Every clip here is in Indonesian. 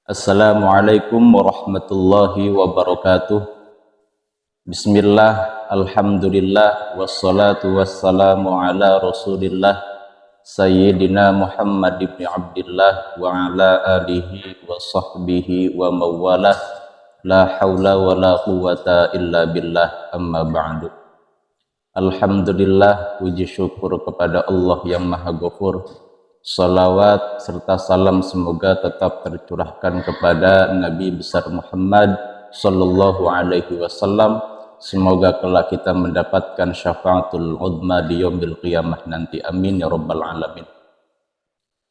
Assalamualaikum warahmatullahi wabarakatuh. Bismillah, alhamdulillah, wassalatu wassalamu ala rasulillah Sayyidina Muhammad ibn Abdillah wa ala alihi wa sahbihi wa mawalah. La hawla wa la quwata illa billah, amma ba'du. Alhamdulillah, puji syukur kepada Allah yang maha ghafur. Salawat serta salam semoga tetap tercurahkan kepada Nabi besar Muhammad sallallahu alaihi wasallam. Semoga kelak kita mendapatkan syafaatul uzma di yaumil qiyamah nanti. Amin ya rabbal alamin.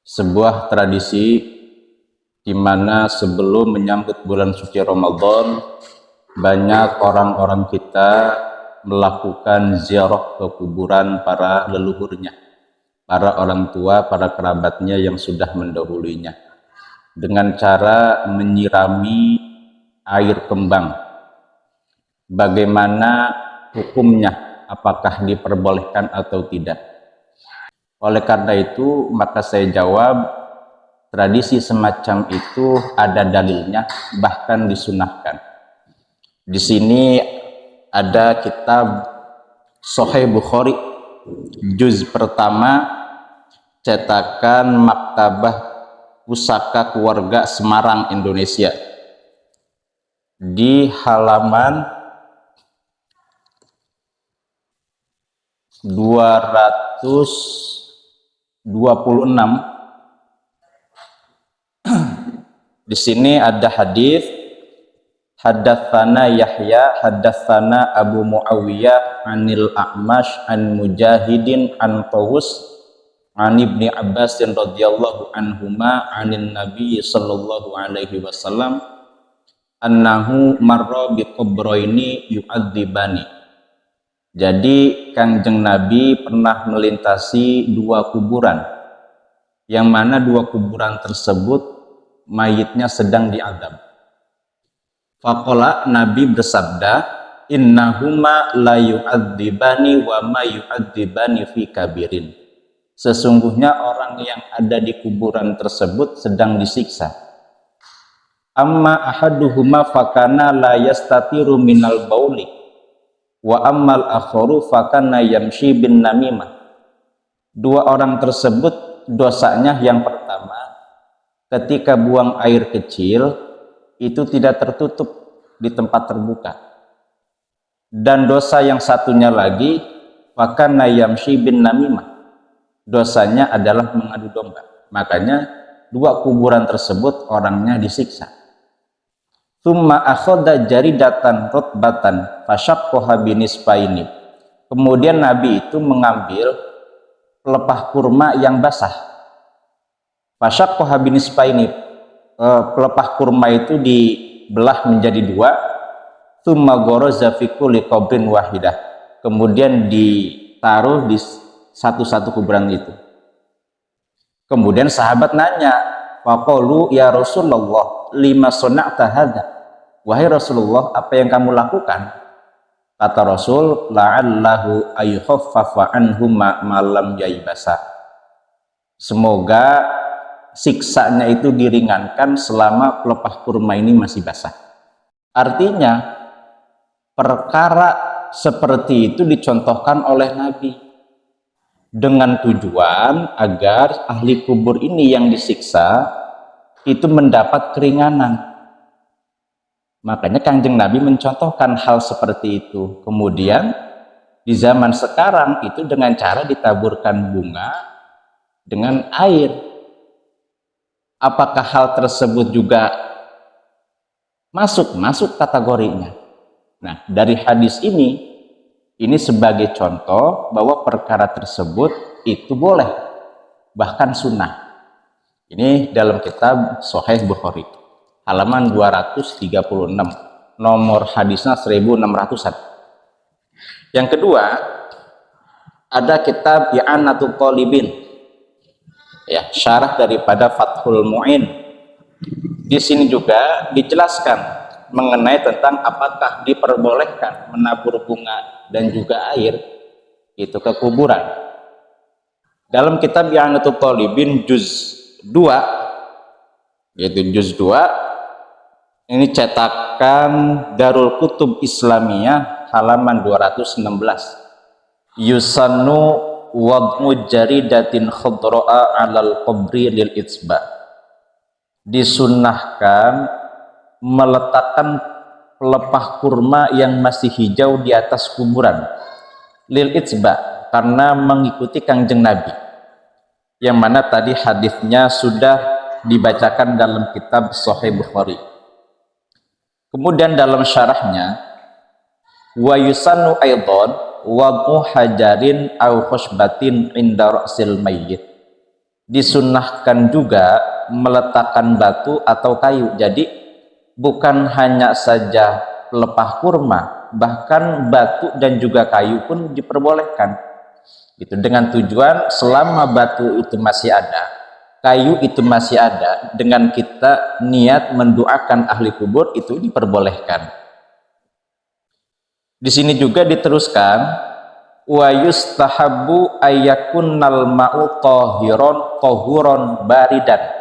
Sebuah tradisi di mana sebelum menyambut bulan suci Ramadan, banyak orang-orang kita melakukan ziarah ke kuburan para leluhurnya, para orang tua, para kerabatnya yang sudah mendahulunya, dengan cara menyirami air kembang. Bagaimana hukumnya? Apakah diperbolehkan atau tidak? Oleh karena itu, maka saya jawab, tradisi semacam itu ada dalilnya, bahkan disunahkan. Di sini ada kitab Sahih Bukhari, juz pertama, cetakan Maktabah Pusaka Keluarga Semarang, Indonesia, di halaman 226. Di sini ada hadis, haddatsana Yahya haddatsana Abu Muawiyah anil A'mash an Mujahidin an Tawus an Ibni Abbas radhiyallahu anhuma anin Nabi sallallahu alaihi wasallam annahu marra bi qabraini yu'adzibani. Jadi Kanjeng Nabi pernah melintasi dua kuburan, yang mana dua kuburan tersebut mayitnya sedang diazab. Faqala, Nabi bersabda, innahuma la yu'adzibani wa ma yu'adzibani fi kabirin. Sesungguhnya orang yang ada di kuburan tersebut sedang disiksa. Amma ahaduhuma fakana la yastatiru minal bauli wa ammal akharu fakana yamshi bin namimah. Dua orang tersebut dosanya yang pertama, ketika buang air kecil itu tidak tertutup di tempat terbuka. Dan dosa yang satunya lagi, fakana yamshi bin namimah, dosanya adalah mengadu domba. Makanya dua kuburan tersebut orangnya disiksa. Tsumma akhadha jaridatan rutbatan fashaqqaha binisfaini. Kemudian Nabi itu mengambil pelepah kurma yang basah. Fashaqqaha binisfaini, pelepah kurma itu dibelah menjadi dua. Tsumma gharaza fi kulli qabrin wahidah. Kemudian ditaruh di satu-satu kuburan itu. Kemudian sahabat nanya, faqalu ya Rasulullah lima sona'ta hadza. Wahai Rasulullah, apa yang kamu lakukan? Kata Rasul, la'allahu ayyukhaffafa anhum ma lam yaibasa. Semoga siksanya itu diringankan selama pelepah kurma ini masih basah. Artinya perkara seperti itu dicontohkan oleh Nabi dengan tujuan agar ahli kubur ini yang disiksa itu mendapat keringanan. Makanya Kanjeng Nabi mencontohkan hal seperti itu. Kemudian di zaman sekarang itu dengan cara ditaburkan bunga dengan air. Apakah hal tersebut juga masuk kategorinya? Nah, dari hadis ini sebagai contoh bahwa perkara tersebut itu boleh, bahkan sunnah. Ini dalam kitab Sahih Bukhari, halaman 236, nomor hadisnya 1600-an. Yang kedua, ada kitab I'anatul Talibin, ya, syarah daripada Fathul Mu'in. Di sini juga dijelaskan mengenai tentang apakah diperbolehkan menabur bunga dan juga air itu ke kuburan. Dalam kitab I'anatul Talibin juz 2 yaitu juz 2. Ini cetakan Darul Kutub Islamiyah halaman 216. Yusannu wad'u jaridatin khadra'a 'alal qabri lil itsba. Disunnahkan meletakkan pelepah kurma yang masih hijau di atas kuburan lil itsba, karena mengikuti Kangjeng Nabi, yang mana tadi hadisnya sudah dibacakan dalam kitab Sahih Bukhari. Kemudian dalam syarahnya, wa yusannu aidan wad'u hajarin aw khushbatin inda ra'sil mayyit. Disunnahkan juga meletakkan batu atau kayu. Jadi bukan hanya saja pelepah kurma, bahkan batu dan juga kayu pun diperbolehkan. Itu dengan tujuan selama batu itu masih ada, kayu itu masih ada, dengan kita niat mendoakan ahli kubur, itu diperbolehkan. Di sini juga diteruskan, wa yustahabbu ayyakunnal ma'u tahuron baridan.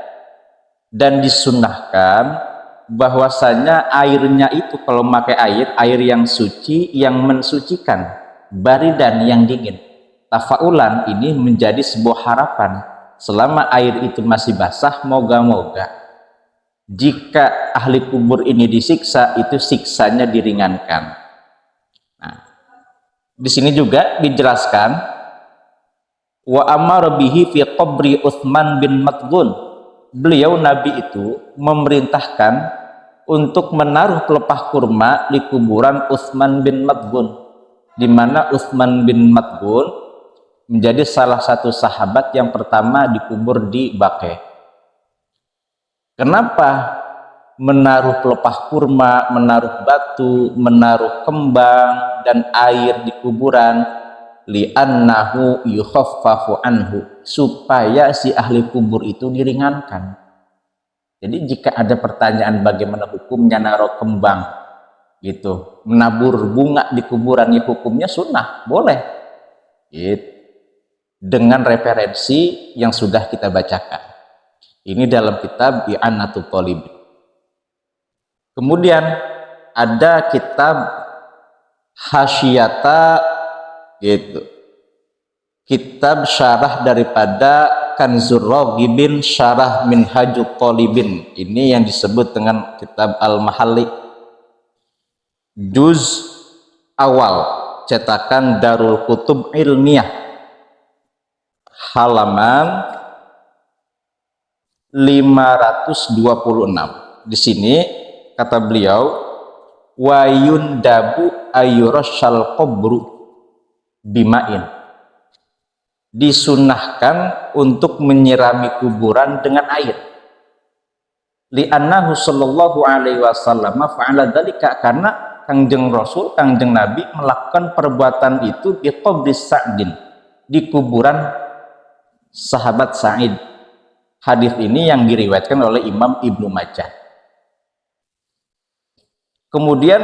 Dan disunnahkan bahwasanya airnya itu kalau memakai air yang suci, yang mensucikan, baridan, yang dingin. Tafaulan ini menjadi sebuah harapan. Selama air itu masih basah, moga-moga jika ahli kubur ini disiksa, itu siksanya diringankan. Nah, di sini juga dijelaskan, wa amar bihi fi qabri Utsman bin Mad'un. Beliau Nabi itu memerintahkan untuk menaruh pelepah kurma di kuburan Utsman bin Mad'un, di mana Utsman bin Mad'un menjadi salah satu sahabat yang pertama dikubur di Baqi'. Kenapa menaruh pelepah kurma, menaruh batu, menaruh kembang dan air di kuburan? Li'annahu yukhaffafu anhu, supaya si ahli kubur itu diringankan. Jadi jika ada pertanyaan bagaimana hukumnya naruh kembang gitu, menabur bunga di kuburan, ya hukumnya sunnah, boleh gitu, dengan referensi yang sudah kita bacakan. Ini dalam kitab I'anatul Talib. Kemudian ada kitab Hasyiyata gitu, kitab syarah daripada Kanzur Raghibin Syarah Minhajut Talibin. Ini yang disebut dengan kitab Al-Mahalli, juz awal, cetakan Darul Kutub Ilmiah, halaman 526. Di sini kata beliau, wa yundabu ayyurasyal qabru bima'in. Disunnahkan untuk menyirami kuburan dengan air. Li'annahu sallallahu alaihi wasallam fa'ala dzalika, karena Kangjeng Rasul, Kangjeng Nabi melakukan perbuatan itu di qabri Sa'din, di kuburan sahabat Sa'id. Hadis ini yang diriwayatkan oleh Imam Ibnu Majah. Kemudian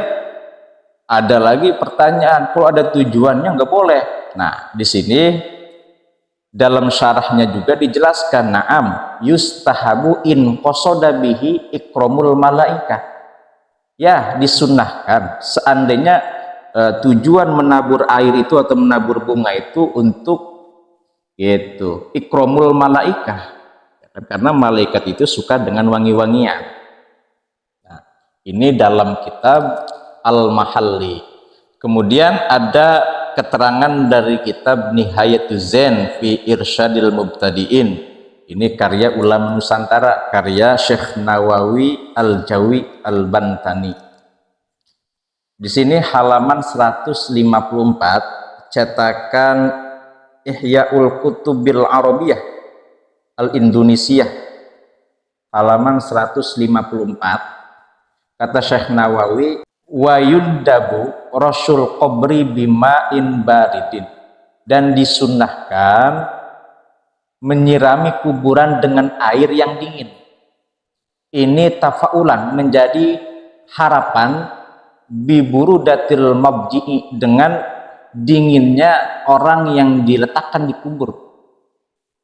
ada lagi pertanyaan, kalau ada tujuannya nggak boleh. Nah, di sini dalam syarahnya juga dijelaskan, na'am yustahabu in qasada bihi ikramul malaikah. Ya, disunnahkan seandainya tujuan menabur air itu atau menabur bunga itu untuk itu ikramul malaikah, karena malaikat itu suka dengan wangi-wangian. Nah, ini dalam kitab Al-Mahalli. Kemudian ada keterangan dari kitab Nihayatuz Zain fi Irsyadil Mubtadi'in. Ini karya ulama Nusantara, karya Syekh Nawawi Al-Jawi Al-Bantani. Di sini halaman 154, cetakan Ihya'ul Kutubil Arabiyah Al-Indonesiah, halaman 154. Kata Syekh Nawawi, wa yundabu rasul qabri bima'in baridin, dan disunnahkan menyirami kuburan dengan air yang dingin. Ini tafaulan, menjadi harapan, biburudatil mabji'i, dengan dinginnya orang yang diletakkan di kubur.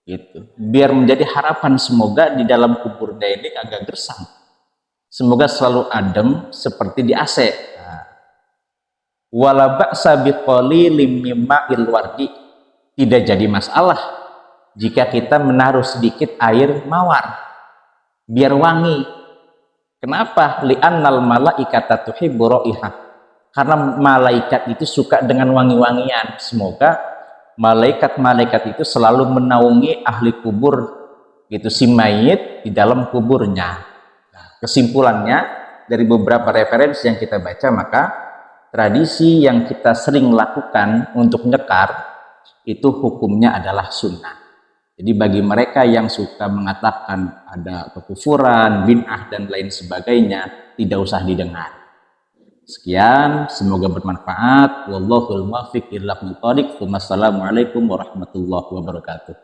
Gitu. Biar menjadi harapan, semoga di dalam kuburnya ini agak gersang. Semoga selalu adem seperti di AC. Nah, wala ba'sa biqalilin mimma'il wardi. Tidak jadi masalah jika kita menaruh sedikit air mawar biar wangi. Kenapa? Li'annal malaikata tuhibbu raihah. Karena malaikat itu suka dengan wangi-wangian. Semoga malaikat-malaikat itu selalu menaungi ahli kubur, gitu, si mayit di dalam kuburnya. Nah, kesimpulannya dari beberapa referensi yang kita baca, maka tradisi yang kita sering lakukan untuk nyekar itu hukumnya adalah sunnah. Jadi bagi mereka yang suka mengatakan ada kekufuran, bid'ah dan lain sebagainya, tidak usah didengar. Sekian, semoga bermanfaat. Wallahul muwaffiq ila aqwamit thoriq. Wassalamualaikum warahmatullahi wabarakatuh.